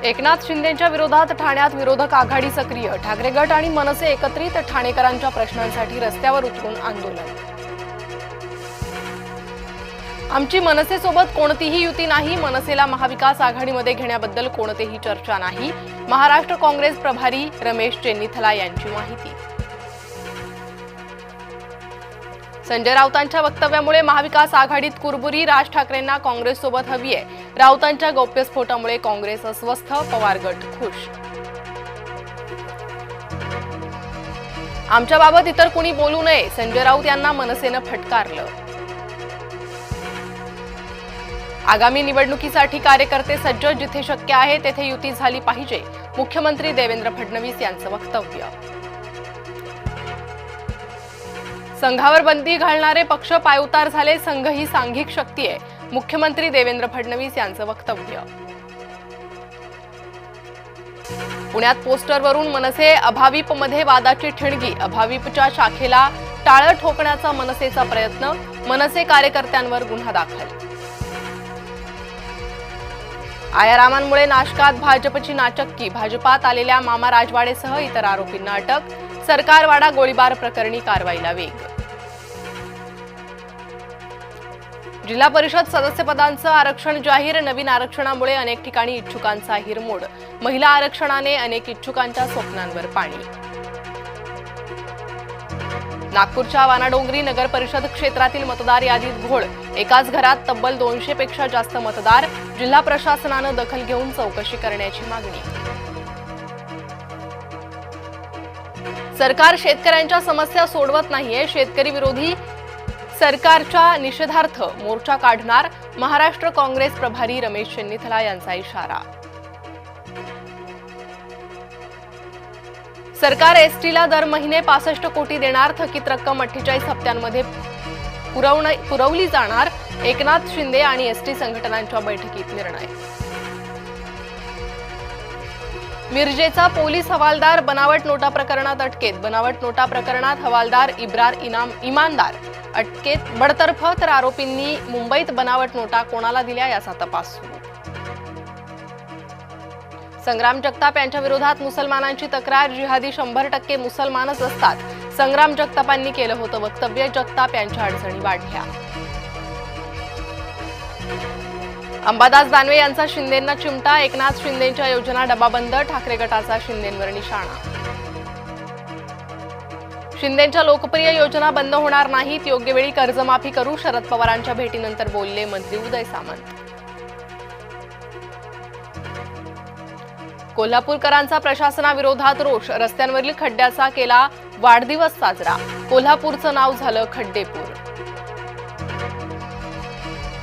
एकनाथ शिंदेंच्या विरोधात ठाण्यात विरोधक आघाडी सक्रिय, ठाकरे गट आणि मनसे एकत्रित ठाणेकरांच्या प्रश्नांसाठी रस्त्यावर उतरून आंदोलन। आमची मनसेसोबत कोणतीही युती नाही, मनसेला महाविकास आघाडीमध्ये घेण्याबद्दल कोणतीही चर्चा नाही, महाराष्ट्र काँग्रेस प्रभारी रमेश चेन्नीथला यांची माहिती। संजय राऊतांच्या वक्तव्यामुळे महाविकास आघाडीत कुरबुरी, राज ठाकरेंना काँग्रेससोबत हवी आहे, राऊतांच्या गौप्यस्फोटामुळे काँग्रेस अस्वस्थ, पवार गट खुश। आमच्याबाबत इतर कुणी बोलू नये, संजय राऊत यांना मनसेनं फटकारलं। आगामी निवडणुकीसाठी कार्यकर्ते सज्ज, जिथे शक्य आहे तेथे युती झाली पाहिजे, मुख्यमंत्री देवेंद्र फडणवीस यांचं वक्तव्य। संघावर बंदी घालणारे पक्ष पायउतार झाले, संघ ही सांघिक शक्ती आहे, मुख्यमंत्री देवेंद्र फडणवीस यांचं वक्तव्य। पुण्यात पोस्टरवरून मनसे अभाविपमध्ये वादाची ठिणगी, अभाविपच्या शाखेला टाळं ठोकण्याचा मनसेचा प्रयत्न, मनसे कार्यकर्त्यांवर गुन्हा दाखल। आयारामांमुळे नाशकात भाजपची नाचक्की, भाजपात आलेल्या मामा राजवाडेसह इतर आरोपींना अटक, सरकारवाडा गोळीबार प्रकरणी कारवाईला वेग। जिल्हा परिषद सदस्यपदांचं आरक्षण जाहीर, नवीन आरक्षणामुळे अनेक ठिकाणी इच्छुकांचा हिरमोड, महिला आरक्षणाने अनेक इच्छुकांच्या स्वप्नांवर पाणी। नागपूरच्या वानाडोंगरी नगर परिषद क्षेत्रातील मतदार यादीत घोळ, एकाच घरात तब्बल 200 पेक्षा जास्त मतदार, जिल्हा प्रशासनानं दखल घेऊन चौकशी करण्याची मागणी। सरकार शेतकऱ्यांच्या समस्या सोडवत नाहीये, शेतकरी विरोधी सरकारच्या निषेधार्थ मोर्चा काढणार, महाराष्ट्र काँग्रेस प्रभारी रमेश चेन्नीथला यांचा इशारा। सरकार एसटीला दर महिने 65 कोटी देणार, थकीत रक्कम 48 हप्त्यांमध्ये पुरवली जाणार, एकनाथ शिंदे आणि एसटी संघटनांच्या बैठकीत निर्णय। मिरजेचा पोलीस हवालदार बनावट नोटा प्रकरणात अटकेत, बनावट नोटा प्रकरणात हवालदार इब्रार इमानदार अटकेत, बडतर्फ, तर आरोपींनी मुंबईत बनावट नोटा कोणाला दिल्या याचा तपास सुरू। संग्राम जगताप यांच्या विरोधात मुसलमानांची तक्रार, जिहादी 100% मुसलमानच असतात, संग्राम जगतापांनी केलं होतं वक्तव्य, जगताप यांच्या अडचणी वाढल्या। अंबादास दानवे यांचा शिंदेंना चिमटा, एकनाथ शिंदेंच्या योजना डबाबंद, ठाकरे गटाचा शिंदेंवर निशाणा। शिंदेंच्या लोकप्रिय योजना बंद होणार नाहीत, योग्य वेळी कर्जमाफी करू, शरद पवारांच्या भेटीनंतर बोलले मंत्री उदय सामंत। कोल्हापूरकरांचा प्रशासनाविरोधात रोष, रस्त्यांवरील खड्ड्याचा केला वाढदिवस साजरा, कोल्हापूरचं नाव झालं खड्डेपूर।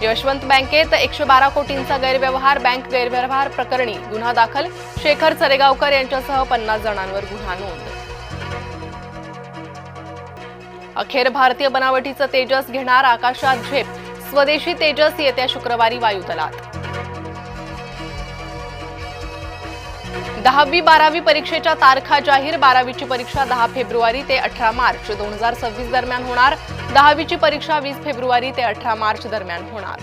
यशवंत बँकेत 112 कोटींचा गैरव्यवहार, बँक गैरव्यवहार प्रकरणी गुन्हा दाखल, शेखर चरेगावकर यांच्यासह 50 जणांवर गुन्हा नोंद। अखेर भारतीय बनावटीचं तेजस घेणार आकाशात झेप, स्वदेशी तेजस येत्या शुक्रवारी वायुदलात। 10वी-12वी परीक्षेच्या तारखा जाहीर, 12वीची परीक्षा 10 फेब्रुवारी ते 18 मार्च 2026 दरम्यान होणार, 10वीची परीक्षा 20 फेब्रुवारी ते 18 मार्च दरम्यान होणार।